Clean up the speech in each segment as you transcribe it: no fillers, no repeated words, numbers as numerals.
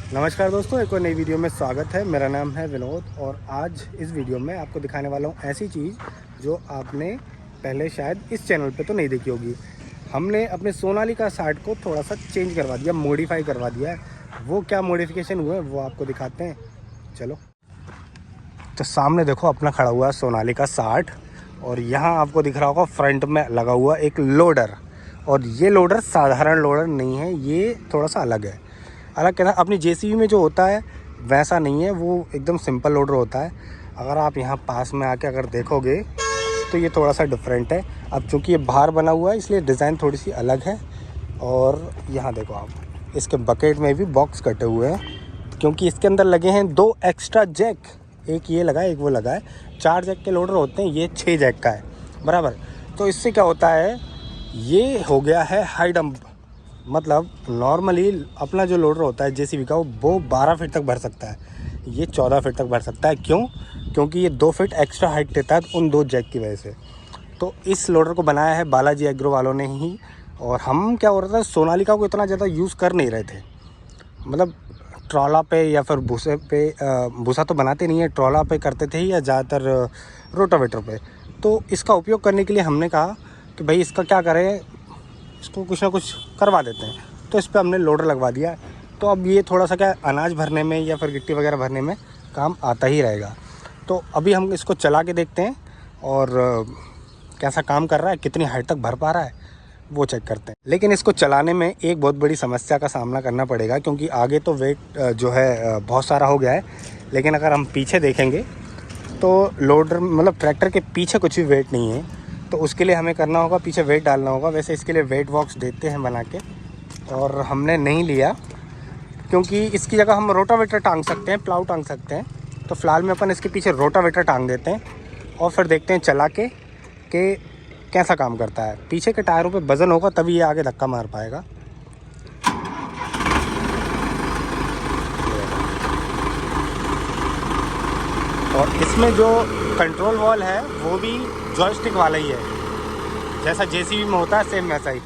नमस्कार दोस्तों, एक और नई वीडियो में स्वागत है। मेरा नाम है विनोद और आज इस वीडियो में आपको दिखाने वाला हूँ ऐसी चीज़ जो आपने पहले शायद इस चैनल पे तो नहीं देखी होगी। हमने अपने सोनालिका 60 को थोड़ा सा चेंज करवा दिया, मॉडिफाई करवा दिया है। वो क्या मॉडिफिकेशन हुए वो आपको दिखाते हैं, चलो। तो सामने देखो अपना खड़ा हुआ है सोनालिका 60 और यहाँ आपको दिख रहा होगा फ्रंट में लगा हुआ एक लोडर। और ये लोडर साधारण लोडर नहीं है, ये थोड़ा सा अलग है। अलग कहना, अपनी जेसीबी में जो होता है वैसा नहीं है, वो एकदम सिंपल लोडर होता है। अगर आप यहाँ पास में आके अगर देखोगे तो ये थोड़ा सा डिफरेंट है। अब चूँकि ये बाहर बना हुआ है इसलिए डिज़ाइन थोड़ी सी अलग है। और यहाँ देखो आप, इसके बकेट में भी बॉक्स कटे हुए हैं क्योंकि इसके अंदर लगे हैं 2 एक्स्ट्रा जैक। एक ये लगा है, एक वो लगा है। 4 जैक के लोडर होते हैं, ये 6 जैक का है बराबर। तो इससे क्या होता है, ये हो गया है हाई डंप। मतलब नॉर्मली अपना जो लोडर होता है जेसीबी का वो 12 फीट तक भर सकता है, ये 14 फीट तक भर सकता है। क्यों? क्योंकि ये 2 फीट एक्स्ट्रा हाइट देता है उन 2 जैक की वजह से। तो इस लोडर को बनाया है बालाजी एग्रो वालों ने ही। और हम क्या हो रहा था, सोनालिका को इतना ज़्यादा यूज़ कर नहीं रहे थे। मतलब ट्रॉला पे या फिर भूसे पे, भूसा तो बनाते नहीं है, ट्रॉला पे करते थे या ज़्यादातर रोटावेटर पे। तो इसका उपयोग करने के लिए हमने कहा कि भाई इसका क्या करें, इसको कुछ ना कुछ करवा देते हैं। तो इस पर हमने लोडर लगवा दिया। तो अब ये थोड़ा सा क्या अनाज भरने में या फिर गिट्टी वगैरह भरने में काम आता ही रहेगा। तो अभी हम इसको चला के देखते हैं और कैसा काम कर रहा है, कितनी हाइट तक भर पा रहा है वो चेक करते हैं। लेकिन इसको चलाने में एक बहुत बड़ी समस्या का सामना करना पड़ेगा क्योंकि आगे तो वेट जो है बहुत सारा हो गया है। लेकिन अगर हम पीछे देखेंगे तो लोडर मतलब ट्रैक्टर के पीछे कुछ भी वेट नहीं है। तो उसके लिए हमें करना होगा, पीछे वेट डालना होगा। वैसे इसके लिए वेट बॉक्स देते हैं बना के, और हमने नहीं लिया क्योंकि इसकी जगह हम रोटावेटर टांग सकते हैं, प्लाऊ टांग सकते हैं। तो फ़िलहाल में अपन इसके पीछे रोटावेटर टांग देते हैं और फिर देखते हैं चला के कि कैसा काम करता है। पीछे के टायरों पे वज़न होगा तभी ये आगे धक्का मार पाएगा। और इसमें जो कंट्रोल वॉल है वो भी जॉयस्टिक वाला ही है, जैसा जेसीबी में होता है सेम वैसा ही।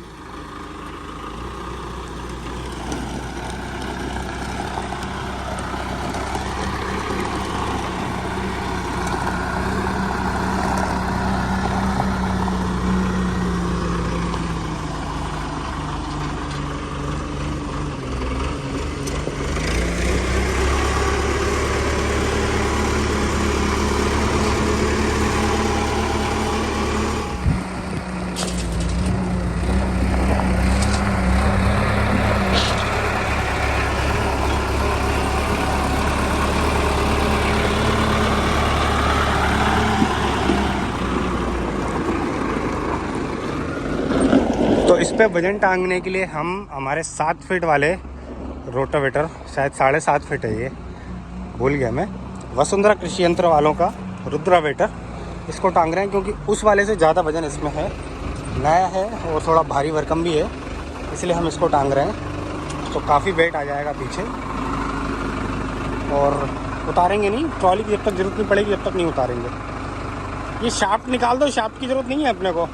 तो इस पे वजन टांगने के लिए हम हमारे 7 फीट वाले रोटावेटर, शायद 7.5 फीट है ये, भूल गया मैं, वसुंधरा कृषि यंत्र वालों का रुद्रावेटर, इसको टांग रहे हैं क्योंकि उस वाले से ज़्यादा वजन इसमें है, नया है और थोड़ा भारी भरकम भी है, इसलिए हम इसको टांग रहे हैं। तो काफ़ी वेट आ जाएगा पीछे और उतारेंगे नहीं, ट्रॉली की जब तक ज़रूरत नहीं पड़ेगी जब तक नहीं उतारेंगे। ये शाफ्ट निकाल दो, शाफ्ट की ज़रूरत नहीं है अपने को।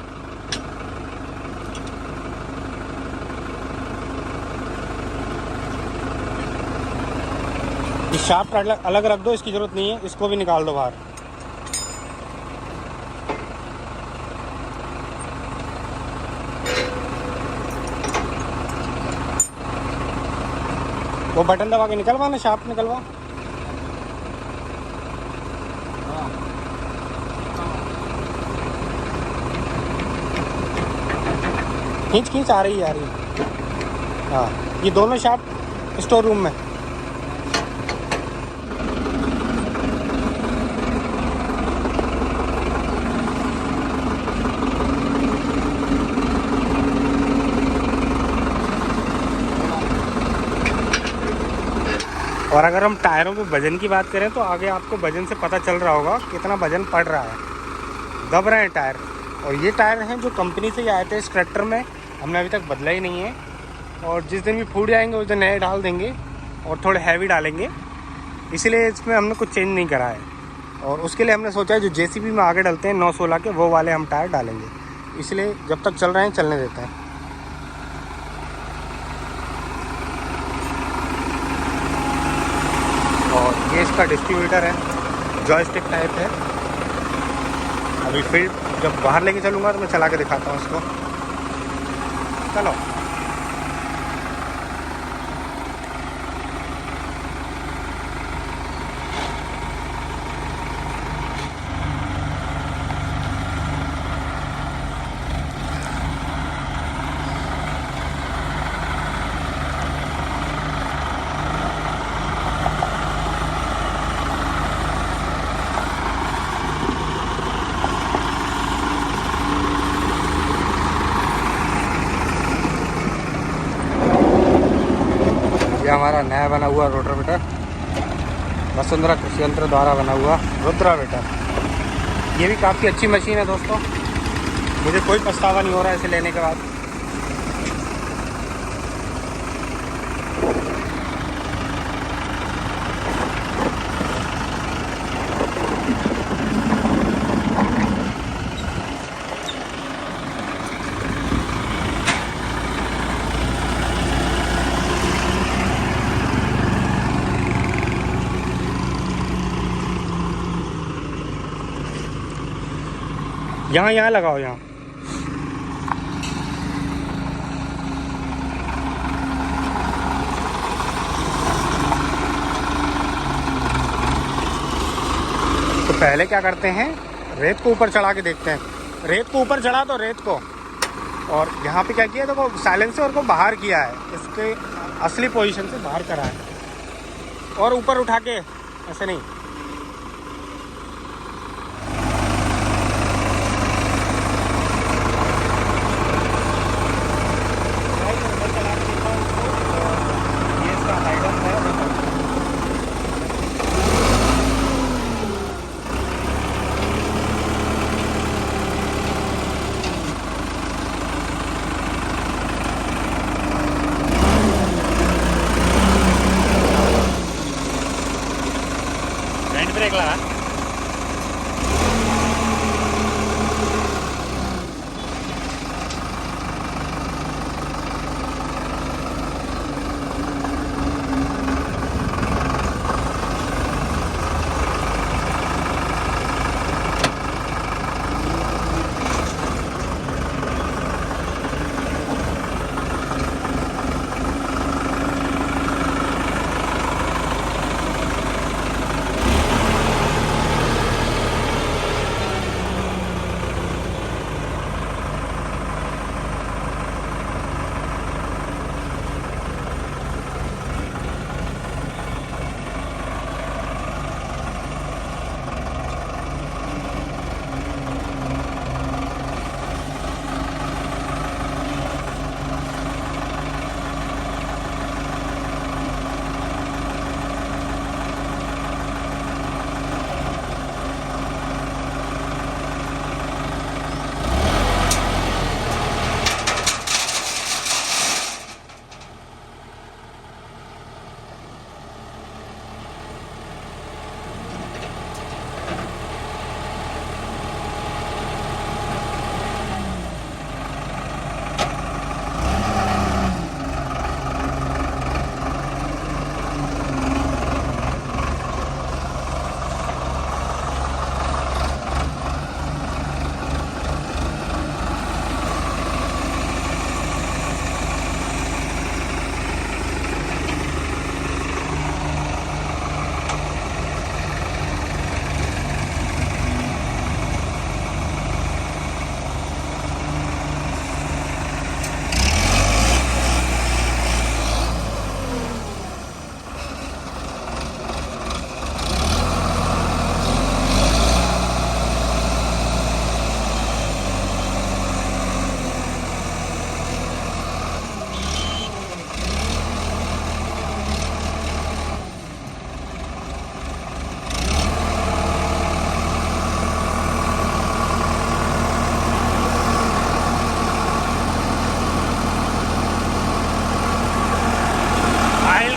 ये शाफ्ट अलग रख दो, इसकी ज़रूरत नहीं है, इसको भी निकाल दो बाहर। वो बटन दबा के निकलवा ना, शाफ्ट निकलवा। खींच खींच आ रही है। हाँ, ये दोनों शाफ्ट स्टोर रूम में। और अगर हम टायरों पे वज़न की बात करें तो आगे आपको वज़न से पता चल रहा होगा कितना वज़न पड़ रहा है, दब रहे हैं टायर। और ये टायर हैं जो कंपनी से ही आए थे इस ट्रैक्टर में, हमने अभी तक बदला ही नहीं है। और जिस दिन भी फूट जाएंगे उस दिन नए डाल देंगे और थोड़े हैवी डालेंगे, इसलिए इसमें हमने कुछ चेंज नहीं करा है। और उसके लिए हमने सोचा है जो जेसीबी में आगे डलते हैं 916 के, वो वाले हम टायर डालेंगे। इसलिए जब तक चल रहे हैं चलने देते हैं। इसका डिस्ट्रीब्यूटर है, जॉयस्टिक टाइप है। अभी फील्ड जब बाहर लेके चलूँगा तो मैं चला के दिखाता हूँ इसको। चलो ये हमारा नया बना हुआ रोटावेटर, वसुंधरा कृषि यंत्र द्वारा बना हुआ रोटावेटर। ये भी काफ़ी अच्छी मशीन है दोस्तों, मुझे कोई पछतावा नहीं हो रहा है इसे लेने के बाद। यहाँ लगाओ यहाँ। तो पहले क्या करते हैं, रेत को ऊपर चढ़ा के देखते हैं। रेत को ऊपर चढ़ा तो रेत को, और यहाँ पे क्या किया तो वो साइलेंसर को बाहर किया है, इसके असली पोजीशन से बाहर करा है, और ऊपर उठा के ऐसे नहीं। हैंड ब्रेक लगा।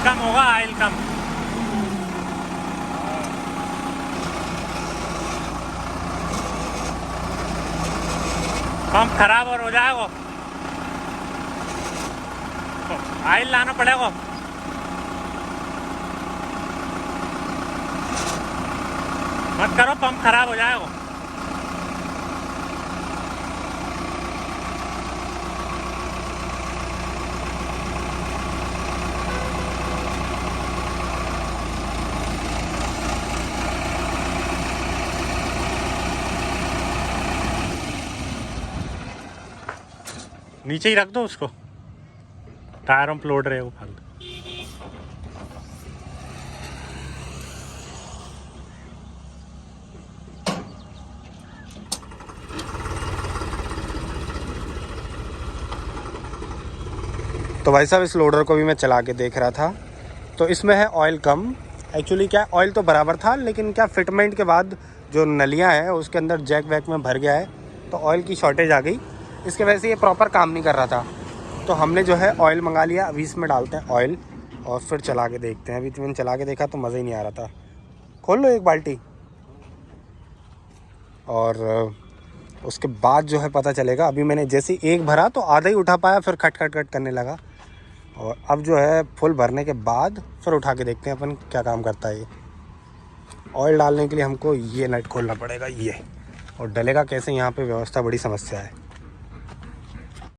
कम होगा, ऑयल कम। पंप खराब और हो जाएगा, ऑयल लाना पड़ेगा। मत करो, पंप खराब हो जाएगा। नीचे ही रख दो उसको, टायरों पे लोड रहे वो फालतू। तो भाई साहब इस लोडर को भी मैं चला के देख रहा था, तो इसमें है ऑयल कम। एक्चुअली क्या ऑयल तो बराबर था, लेकिन क्या फिटमेंट के बाद जो नलियाँ हैं उसके अंदर जैक वैक में भर गया है, तो ऑयल की शॉर्टेज आ गई। इसके वजह से ये प्रॉपर काम नहीं कर रहा था। तो हमने जो है ऑयल मंगा लिया। अभी इसमें डालते हैं ऑयल और फिर चला के देखते हैं। अभी तो मैंने चला के देखा तो मज़ा ही नहीं आ रहा था। खोल लो एक बाल्टी और उसके बाद जो है पता चलेगा। अभी मैंने जैसे एक भरा तो आधा ही उठा पाया, फिर खट खट खट करने लगा। और अब जो है फुल भरने के बाद फिर उठा के देखते हैं अपन क्या काम करता है ये। ऑयल डालने के लिए हमको ये नट खोलना पड़ेगा ये, और डलेगा कैसे यहाँ पे व्यवस्था बड़ी समस्या है।